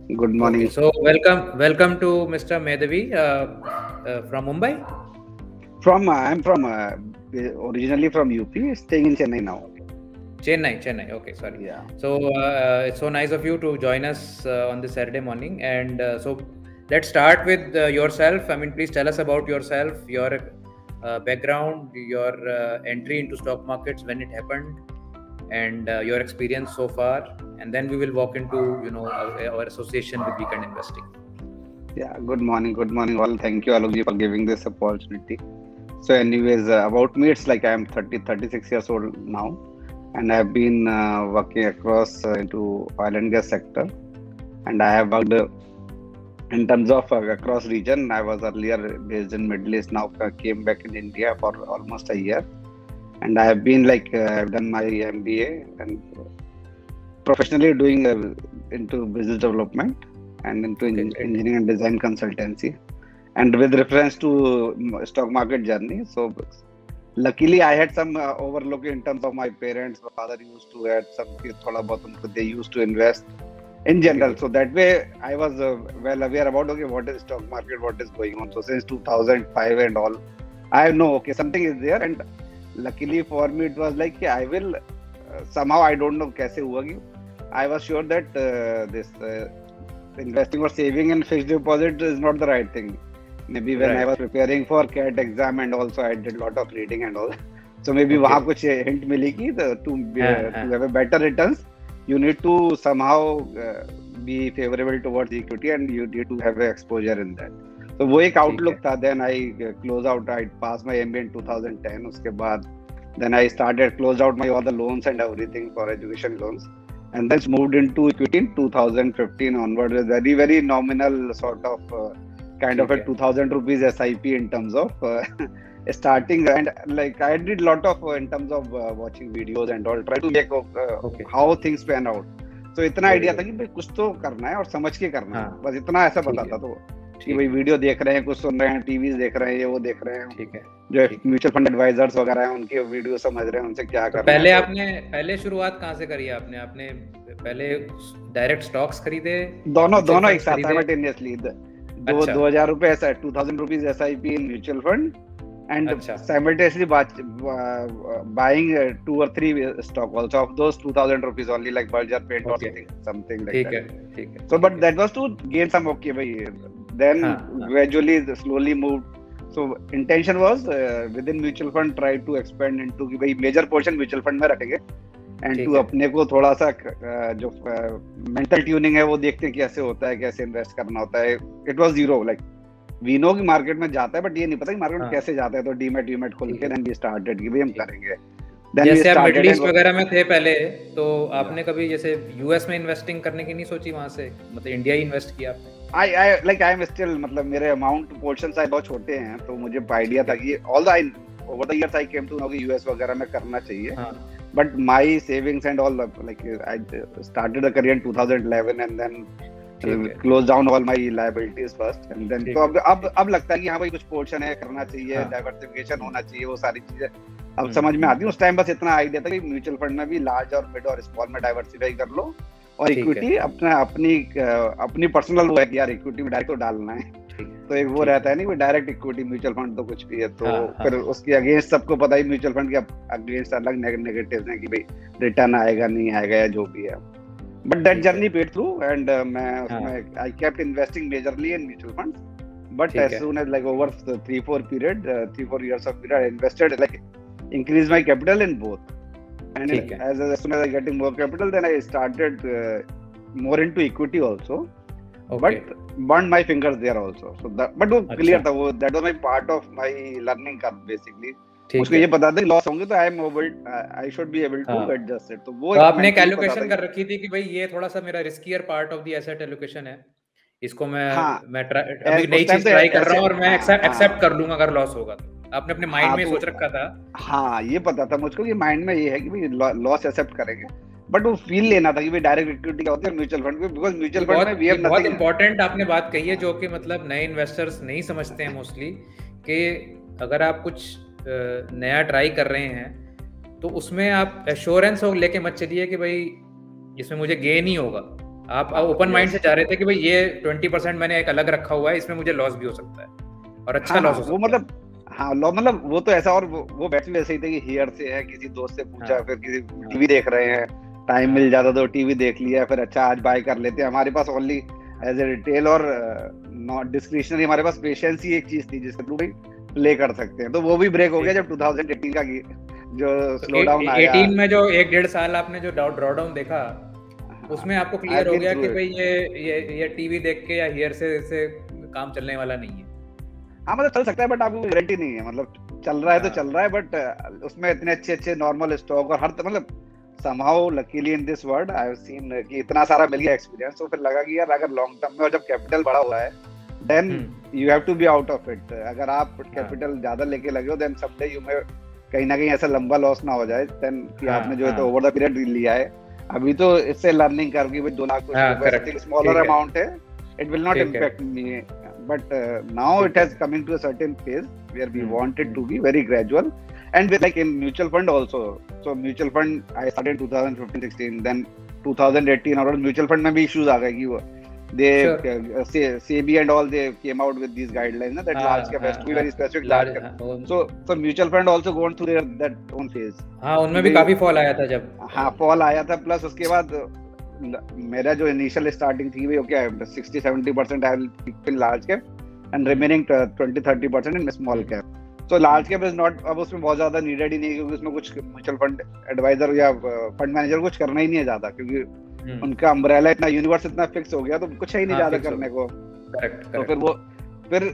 Good Okay, morning. so welcome to Mr. Medhavi from Mumbai. I'm from originally from UP, staying in Chennai now. Chennai. Okay, sorry. Yeah, So it's so nice of you to join us on this Saturday morning. And so let's start with yourself. I mean, please tell us about yourself, your background, your entry into stock markets, when it happened, and your experience so far. And then we will walk into our association with weekend investing. yeah. Good morning, all. Thank you, Alok ji, for giving this opportunity. So, anyways, about me, it's like I'm 36 years old now, and I've been working across into oil and gas sector, and I have worked in terms of across region. I was earlier based in Middle East. Now came back in India for almost a year, and I have been I've done my MBA and professionally doing into business development and into Okay, great. engineering and design consultancy, and with reference to stock market journey. So luckily I had some overlook in terms of my parents. My father used to had some thoda bahut they used to invest in general, Okay. so that way I was well aware about okay, what is stock market, what is going on. So since 2005 and all, I know okay, something is there. And luckily for me it was like I will somehow, I don't know kaise hua ki I was sure that this investing or saving in fixed deposit is not the right thing. Maybe when I Right. was preparing for CAT exam and also I did lot of reading and all. So maybe वहाँ Okay. कुछ hint मिली कि हाँ, to हाँ. have a better returns, you need to somehow be favorable towards equity and you need to have a exposure in that. तो वो एक ठीक है. outlook था. Then I close out. I passed my MBA in 2010. उसके बाद then I started closed out my all the loans and everything for education loans, and then moved into equity in 2015 onward with very nominal sort of kind of ठीक a है. 2000 rupees SIP in terms of starting. And like I did lot of in terms of watching videos and all, try to make Okay. how things pan out. So इतना Very idea था good. कि भाई कुछ तो करना है और समझ के करना है, हाँ. बस इतना ऐसा ठीक पता है. था। तो कि ठीक भाई है. वीडियो देख रहे हैं, कुछ सुन रहे हैं, टीवी देख रहे हैं, ये वो देख रहे हैं, ठीक है. जो ठीक है. म्यूचुअल फंड एडवाइजर्स वगैरह हैं उनके वीडियो समझ रहे हैं, उनसे क्या तो करना है। तो पहले शुरुआत कहाँ से करी आपने? आपने पहले डायरेक्ट स्टॉक्स खरीदे, दोनों म्यूचुअल दोनों एक फंड्स साथ खरीदे? साइमल्टेनियसली अच्छा. 2000 रुपए 2000 rupees SIP in mutual fund and अच्छा. simultaneously buying 2 or 3 stock also of those 2000 rupees only, like Berger Paint or Okay. something like ठीक that. है. ठीक है. So ठीक but है. that was to gain some okay bhai. Then हाँ. हाँ. gradually slowly moved. So intention was within mutual fund try to expand into कि भाई major portion mutual fund में रखेंगे and ठीक to है. अपने को थोड़ा सा जो mental tuning है वो देखते हैं कैसे होता है, कैसे invest करना होता है. It was zero, like we know कि मार्केट में जाता है, बट ये नहीं पता कि मार्केट में हाँ. कैसे जाता है. तो डीमेट खोल ठीक के है. देन वी स्टार्टेड कि भाई हम ठीक है. करेंगे. देन वी जैसे आप मिडिल स्टार्टेड ईस्ट वगैरह में थे पहले, तो Yeah. आपने कभी जैसे यूएस में इन्वेस्टिंग करने की नहीं सोची वहां से? मतलब इंडिया ही इन्वेस्ट किया आपने? आई एम स्टिल, मतलब मेरे अमाउंट पोर्शन साइज बहुत छोटे हैं, तो मुझे आइडिया था कि all the over the years I came to know कि यूएस वगैरह में करना चाहिए. हाँ. But my savings and all, like I started the career in 2011 and then ठीक है. Close down all my liabilities first and then. ठीक तो है. अब लगता है कि हाँ भाई कुछ पोर्शन है, करना चाहिए, हाँ. डाइवर्सिफिकेशन होना चाहिए, वो सारी चीजें अब समझ में आती है. उस टाइम बस इतना आइडिया था कि म्यूचुअल फंड में भी लार्ज और मिड और स्मॉल में डाइवर्सिफाई कर लो, और ठीक है. इक्विटी अपनी पर्सनल वो है कि यार इक्विटी में डायरेक्ट तो डालना है. ठीक है. तो एक वो ठीक रहता है नहीं कि डायरेक्ट इक्विटी म्यूचुअल फंड तो कुछ भी है. तो हाँ. फिर हाँ. उसके अगेंस्ट सबको पता ही म्यूचुअल फंड के अगेंस्ट अलग नेगेटिव्स हैं कि भाई रिटर्न आएगा नहीं आएगा या जो भी है. बट दैट ठीक है. जर्नी पेड थ्रू एंड मैं हाँ. उसमें I kept investing majorly in mutual funds. But ठीक एज है. Soon as like over 3-4 years of period, I invested, like increase my capital in both. And ठीक है. as soon as I getting more capital, then I started more into equity also. Okay. But burned my fingers there also. So but वो अच्छा. clear था, वो that was my part of my learning curve basically. ठीक मुझको है. ये पता था कि लॉस होंगे तो I should be able to हाँ. adjust it. तो वो तो एक आपने एक mentally पता था एलोकेशन कि कर रखी थी कि भाई ये थोड़ा सा मेरा riskier part of the asset allocation है, इसको मैं हाँ. अभी नई उस टाइम चीज तो ट्राई कर रहा ऐसे हूँ और मैं हाँ एक्सेप्ट कर लूंगा अगर लॉस होगा तो. आपने अपने माइंड हाँ. में तो सोच रखा था. हाँ, ये पता था मुझको कि माइंड में ये है कि भाई लॉस एक्सेप्ट करेंगे. बट वो फील लेना था कि भाई डायरेक्ट इक्विटी क्या होती है म्यूचुअल फंड में, बिकॉज म्यूचुअल फंड में वी ये हैव बहुत नथिंग. इंपॉर्टेंट आपने बात कही है, जो कि मतलब नए इन्वेस्टर्स नहीं समझते हैं मोस्टली, कि अगर आप कुछ नया ट्राई कर रहे हैं तो उसमें आप एश्योरेंस हो लेके मत चलिए कि भाई इसमें मुझे गेन ही होगा. आप ओपन माइंड से जा रहे थे कि भाई ये 20% मैंने एक अलग रखा हुआ है, इसमें मुझे लॉस भी हो सकता है और अच्छा लॉस हो सकता है। वो मतलब हाँ लो मतलब वो तो ऐसा, और वो बैच भी ऐसे ही थे कि हियर से है, किसी दोस्त से पूछा, फिर किसी टीवी देख रहे हैं, टाइम मिल जाता तो टीवी देख लिया, फिर अच्छा आज बाय कर लेते हैं। हमारे पास ओनली एज ए रिटेल और नॉट डिस्क्रिशनरी हमारे पास पेशेंस ही एक चीज थी जिसके थ्रू भी प्ले कर सकते हैं। तो वो भी ब्रेक हो गया जब 2018 का जो स्लो डाउन आया। 18 में जो 1-1.5 साल आपने जो ड्रॉ डाउन देखा, उसमें आपको क्लियर हो गया कि भाई ये टीवी देख के या हियर से काम चलने वाला नहीं है। हाँ मतलब चल सकता है बट आपको गारंटी नहीं है, मतलब चल रहा है तो चल रहा है, बट उसमें इतने अच्छे नॉर्मल स्टॉक और हर मतलब somehow luckily in this world I have seen कि इतना सारा मिल गया एक्सपीरियंस। तो फिर लगा कि यार अगर लॉन्ग टर्म में और जब कैपिटल बड़ा हुआ है then you have to be out of it. अगर आप कैपिटल ज्यादा लेके लगे हो देन समडे यू में कहीं ना कहीं ऐसा लंबा लॉस ना हो जाए देन कि आपने जो है तो ओवर द पीरियड लिया है। अभी तो इससे लर्निंग कर कि 2 लाख कुछ स्मॉलर अमाउंट है, it will not impact me, but now it has coming to a certain phase where we want it to be very gradual, and with like in mutual fund also. So mutual fund I started in 2015-16, then 2018 और mutual fund में भी issues आ गए कि वो they SEBI and all they came out with these guidelines that large cap has to be very specific large cap. So mutual fund also gone through that own phase. हाँ उनमें भी काफी fall आया था जब। हाँ फॉल आया था, प्लस उसके बाद मेरा जो इनिशियल स्टार्टिंग थी वो क्या है 60-70% I will keep in large cap and remaining 20-30% in small cap. तो लार्ज कैप इज नॉट, अब उसमें बहुत ज्यादा नीडेड ही नहीं है क्योंकि उसमें कुछ म्यूचुअल फंड एडवाइजर या फंड मैनेजर कुछ करना ही नहीं है ज्यादा, क्योंकि उनका अम्ब्रेला इतना यूनिवर्स इतना फिक्स हो गया तो कुछ है ही नहीं ज्यादा करने को। तो फिर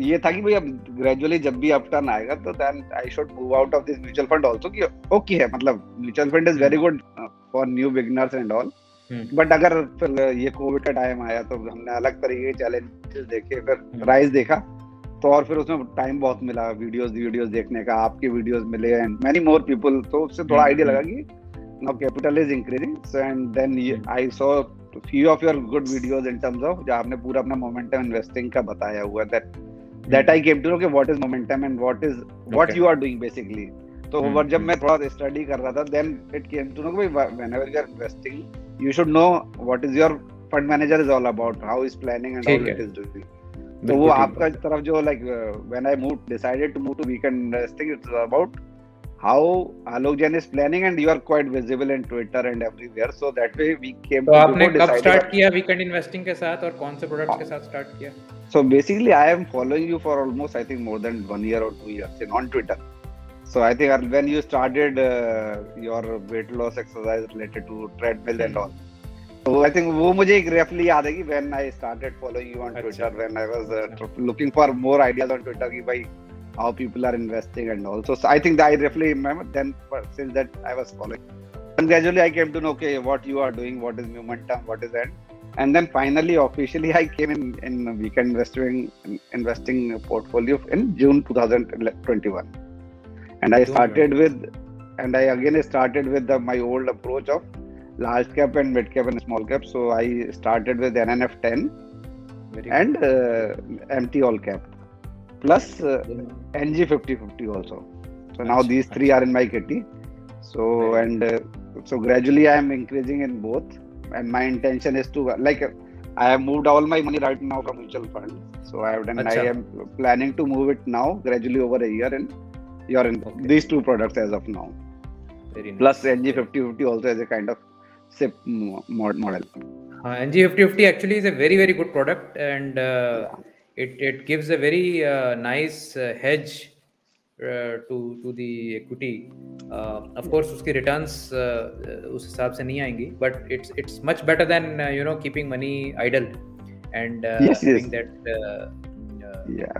ये था कि भाई अब ग्रेजुअली जब भी अप टर्न आएगा तो then I should move out of this mutual fund also कि ओके है, मतलब mutual fund is very good for new beginners and all. But अगर फिर ये कोविड का टाइम आया तो हमने अलग तरीके के चैलेंजेस देखे, फिर राइज देखा तो और फिर उसमें टाइम बहुत मिला वीडियोस देखने का, आपके वीडियोस मिले एंड मेनी मोर पीपल, तो उससे थोड़ा आइडिया लगा कि now capital is increasing. So and then I saw few of your good videos in terms of जहाँ आपने पूरा अपना मोमेंटम इन्वेस्टिंग का बताया हुआ that I came to know कि what is momentum and what you are doing basically। तो वो जब मैं थोड़ा स्टडी कर रहा था then it came to know कि whenever you are investing you should know what is your fund manager is all about, how is planning and how it is doing। तो वो आपका तरफ जो like when I decided to move to weekend investing, it's about how Alok Jain is planning and you are quite visible in Twitter and everywhere, so that way we came तो आपने कब start किया weekend investing के साथ और कौन से products के साथ स्टार्ट किया? So basically I am following you for almost I think more than 1 year or 2 years on Twitter। So I think when you started your weight loss exercise related to treadmill and all, so I think वो मुझे एक roughly याद है कि when I started following you on Twitter, when I was looking for more ideas on Twitter कि भाई how people are investing and all, so I think that I roughly remember then, since that I was following and gradually I came to know okay what you are doing, what is momentum, what is that, and then finally officially I came in weekend investing portfolio in June 2021, and I started with my old approach of large cap and mid cap and small cap. So I started with NNF 10 and MT all cap plus NG 50/50 also. So now these three are in my kitty. So and so gradually I am increasing in both, and my intention is to like I have moved all my money right now from mutual fund. So I am planning to move it now gradually over a year, and you're in these two products as of now. Very nice. Plus NG 50/50 also as a kind of SIP model. NG 50/50 actually is a very good product, and it gives a very nice hedge to the equity. Of course उसकी returns उस हिसाब से नहीं आएंगी, but it's much better than keeping money idle and having that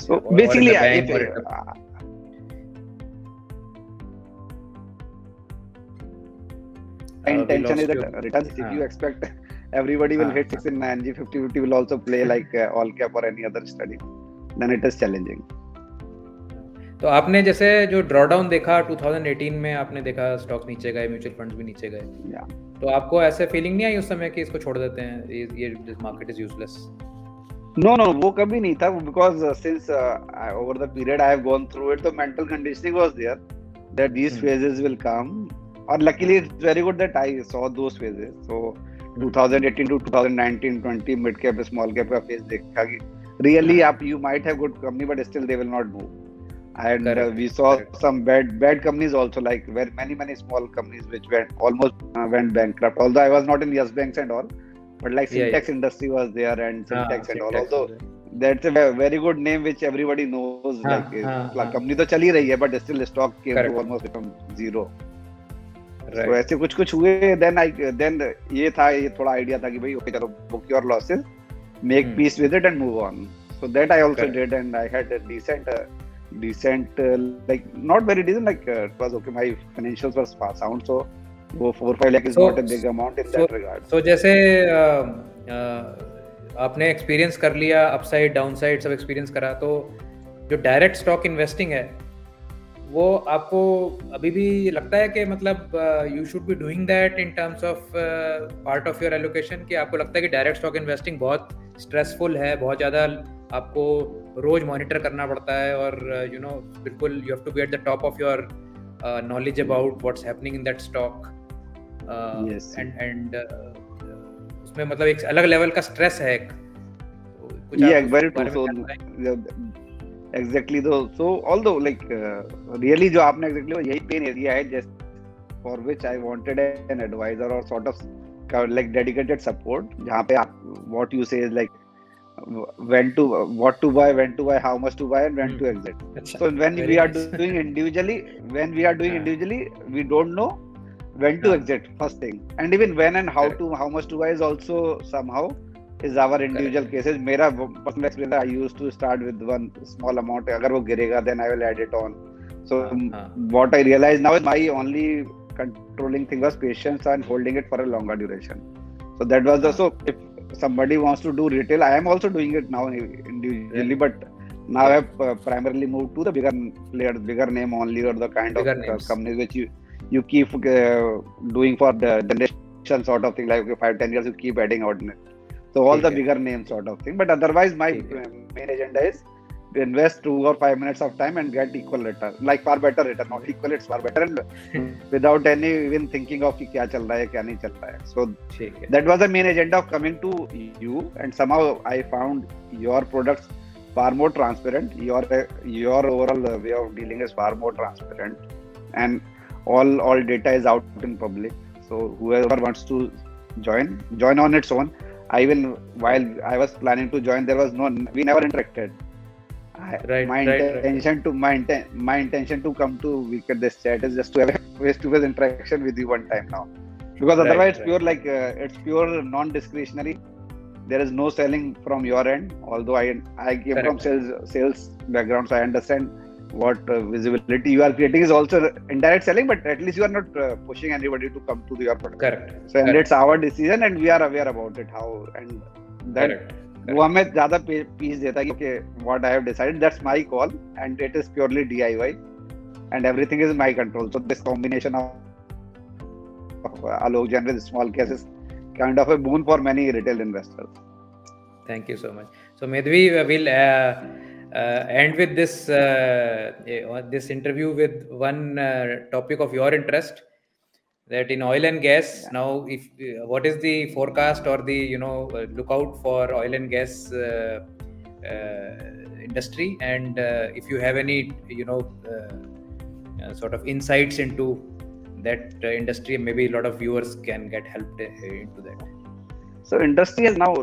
so basically intention is that returns if you expect everybody will hit 6 in NG 50/50 will also play like all cap or any other study, then it is challenging। तो आपने जैसे जो drawdown देखा 2018 में, आपने देखा stocks नीचे गए, म्यूचुअल फंड्स भी नीचे गए, तो आपको ऐसे फीलिंग नहीं आई उस समय कि इसको छोड़ देते हैं, ये मार्केट इज यूजलेस? No, वो कभी नहीं था, because since over the period I have gone through it, the mental conditioning was there that these phases will come, और luckily it's very good that I saw those phases, so 2018 to 2019-20 mid cap small cap का phase देखा कि really you might have good company but still they will not move. And we saw some bad companies also, like very many small companies which went bankrupt. Although I was not in Yes Banks and all, but like Syntax Industry was there, and Syntax and all. Although that's a very good name which everybody knows. Like company तो चल ही रही है, but still stock came to almost become zero. So ऐसे कुछ हुए. Then ये थोड़ा idea था कि भाई okay चलो book your losses, make peace with it and move on. So that I also did, and I had a decent like not very decent, like it was okay. My financials were sound, so वो 4-5 lakh is not a big amount in that regard. So जैसे आपने experience कर लिया, upside downside सब experience करा, तो जो direct stock investing है वो आपको अभी भी लगता है कि मतलब you should be doing that in terms of part of your allocation, कि आपको लगता है कि डायरेक्ट स्टॉक इन्वेस्टिंग बहुत स्ट्रेसफुल है, बहुत ज़्यादा आपको रोज मॉनिटर करना पड़ता है, और यू नो बिल्कुल you have to be at the top of your knowledge about what's happening in that stock, and उसमें मतलब एक अलग लेवल का स्ट्रेस है very true. So exactly though, so although like really जो आपने exactly यही पेन एरिया है just for which I wanted an advisor or sort of like dedicated support, जहाँ पे आप what you say is like what to buy, when to buy, how much to buy, and when to exit. So when we are doing individually, we don't know when to exit first thing, and even when and how much to buy is also somehow is our individual cases. मेरा personal experience, I used to start with one small amount. अगर वो गिरेगा then I will add it on. So what I realized now is my only controlling thing was patience and holding it for a longer duration. So that was the, so if somebody wants to do retail, I am also doing it now individually, but now I have primarily moved to the bigger players, bigger name only, or the kind of companies which you keep doing for the generation sort of thing, like 5-10 years you keep adding out in it. So all the bigger name sort of thing. But otherwise my main agenda is to invest 2 or 5 minutes of time and get equal return, like far better return, not equal, it's far better, and without any even thinking of कि क्या चल रहा है क्या नहीं चल रहा है. So that was the main agenda of coming to you, and somehow I found your products far more transparent. Your overall way of dealing is far more transparent, and all data is out in public. So whoever wants to join on its own. While I was planning to join, we never interacted. My intention to come to Weekend this chat is just to have a face-to-face interaction with you one time now, because otherwise it's pure like it's pure non-discretionary. There is no selling from your end. Although I came from sales background, so I understand what visibility you are creating is also indirect selling, but at least you are not pushing anybody to come to your product. Correct. So and it's our decision, and we are aware about it. How and that. वो हमें ज़्यादा piece देता है कि what I have decided, that's my call, and it is purely DIY, and everything is my control. So this combination of Alok Jain with small cases kind of a boon for many retail investors. Thank you so much. So Medvi, will end with this interview with one topic of your interest. That in oil and gas now, if what is the forecast or the lookout for oil and gas industry, and if you have any sort of insights into that industry, maybe a lot of viewers can get helped into that. So industry has now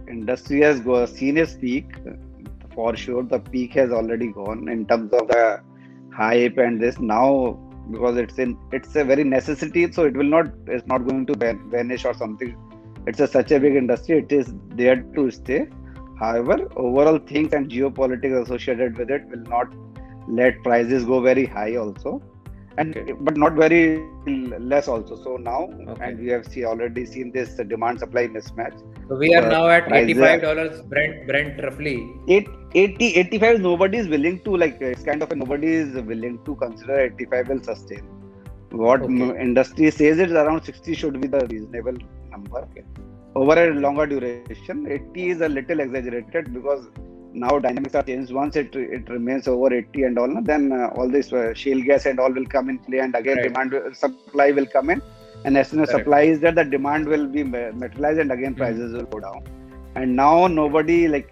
industry has seen its peak for sure. The peak has already gone in terms of the hype and this now. Because it's a very necessity, so it's not going to vanish or something. It's such a big industry, it is there to stay. However, overall things and geopolitics associated with it will not let prices go very high also, and but not very less also. So now, and we have already seen this demand supply mismatch. So we are now at $85 Brent roughly. 85 nobody is willing to, like, it's kind of nobody is willing to consider 85 will sustain. What industry says is around 60 should be the reasonable number. Over a longer duration, 80 is a little exaggerated because now dynamics are changed. Once it remains over 80 and all, then all this shale gas and all will come in play, and again demand supply will come in. And as soon as Correct. supply is there, the demand will be materialized, and again prices will go down. And now nobody, like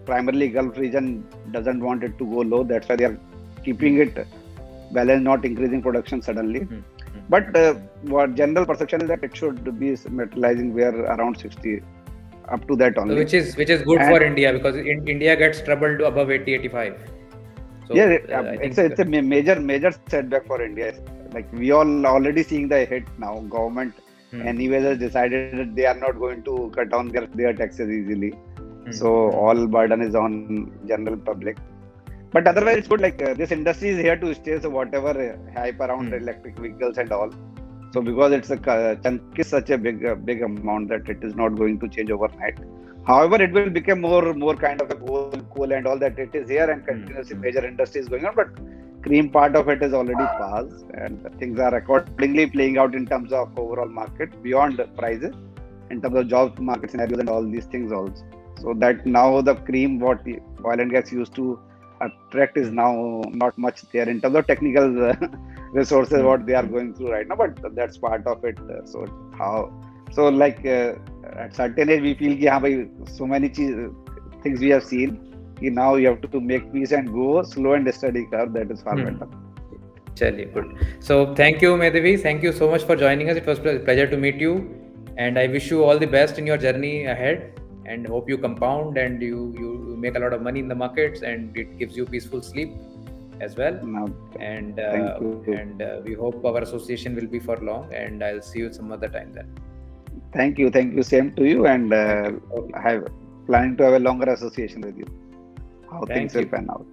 primarily Gulf region, doesn't want it to go low. That's why they are keeping it balanced, not increasing production suddenly. But what general perception is that it should be materializing where around 60, up to that only. Which is good for India, because India gets troubled to above 80-85. So, yeah, it's a major setback for India. Like we all already seeing the hit now. Government anyways has decided that they are not going to cut down their taxes easily. So all burden is on general public. But otherwise, it's good. Like this industry is here to stay. So whatever hype around electric vehicles and all. So because it's a chunk is such a big amount that it is not going to change overnight. However, it will become more kind of a coal and all that. It is here and continuously major industry is going on. But cream part of it is already passed, and things are accordingly playing out in terms of overall market beyond prices, in terms of job market scenarios and all these things also. So that now the cream what the oil and gas used to attract is now not much there in terms of technical resources what they are going through right now, but that's part of it. So like at certain age we feel ki, so many things we have seen, now you have to make peace and go slow and steady curve. That is far better. Chaliye, good. So thank you, Medhavi. Thank you so much for joining us. It was a pleasure to meet you, and I wish you all the best in your journey ahead, and hope you compound and you make a lot of money in the markets, and it gives you peaceful sleep as well. And we hope our association will be for long, and I'll see you some other time then. Thank you. Same to you, and I have planning to have a longer association with you. How things will pan out.